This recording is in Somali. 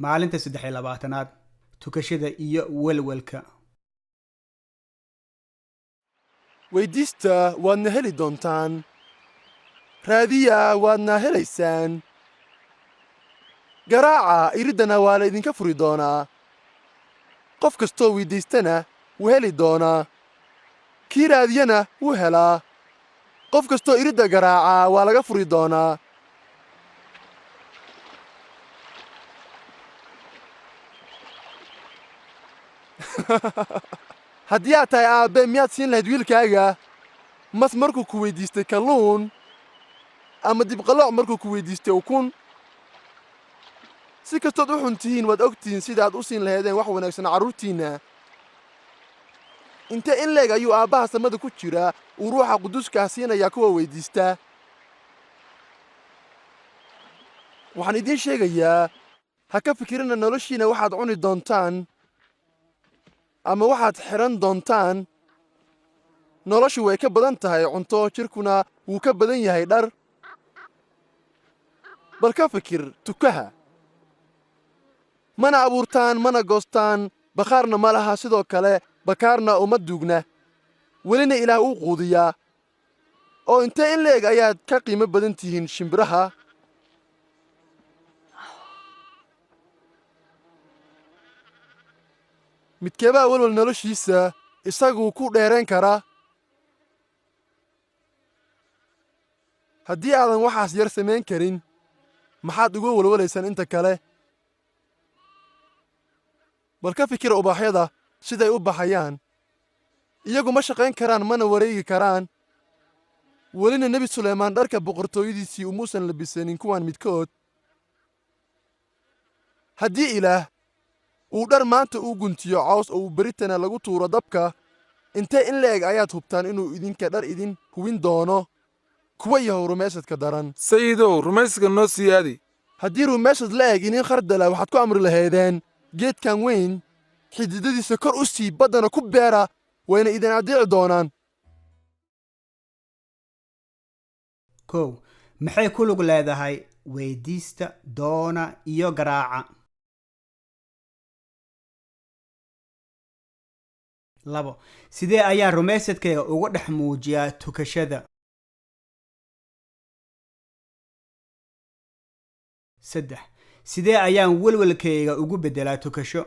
maalinta 23aad tukashada iyo walwalka. weydiista waadna heli doontaan, raadiya waadna helaysaan, garaaca iriddana waa la idinka furi doonaa. qof kastoo weydiistana wuu heli doonaa, kii raadiyana wuu helaa, qof kastoo iridda garaaca waa laga furi doonaa. haddii aad tahay aabbe miyaad siin lahayd wiilkaaga mas markuu ku weyddiistay kalluun, ama dibqalooc markuu ku weyddiistay ukun? si kastood u xun tihiin waad og tihiin sidaaad u siin lahaydeen wax wanaagsan carruurtiinna. intee in leeg ayuu aabbaha samada ku jira uu ruuxa quduuskaa siinayaa kuwa weyddiista. waxaan idiin sheegayaa, ha ka fikirina noloshiinna waxaad cuni doontaan ama waxaad xidhan doontaan. noloshu way ka badan tahay cunto, jidhkuna wuu ka badan yahay dhar. bal ka fikir tukaha, mana abuurtaan mana goostaan, bakhaarna ma laha, sidoo kale bakaarna uma duugna, welina ilaah uu quudiyaa. oo intee in leeg ayaad ka qiimo badan tihiin shimbiraha. midkeebaa walwal noloshiisa isaguu ku dheerayn karaa? haddii aadan waxaas yar samayn karin, maxaad uga walwalaysaan inta kale? bal ka fikira ubaxyada siday u baxayaan. iyagu ma shaqayn karaan mana wareegi karaan. welina nebi sulaymaan dharka boqortooyadiisii umuusan labisanin kuwan midkood. haddii ilaah uu dhar maanta uu guntiyo caws oo uu beritana lagu tuuro dabka, intee in le'eg ayaad hubtaan inuu idinka dhar idin hubin doono, kuwa yahow rumaysadka daran. sayidow, rumaysadka noo siyaadi. haddii rumaysad la'eg idin khardala, waxaad ku amri lahaydeen geedkan weyn, xididadiisa kor u sii baddana ku beera, wayna idin addeeci doonaan. 1 maxay ku lug leedahay weydiista, doona iyo garaaca? 2 sidee ayaan rumaysadkayga uga dhex muujiyaa tukashada? 3 sidee ayaan walwalkayga ugu beddelaa tukasho?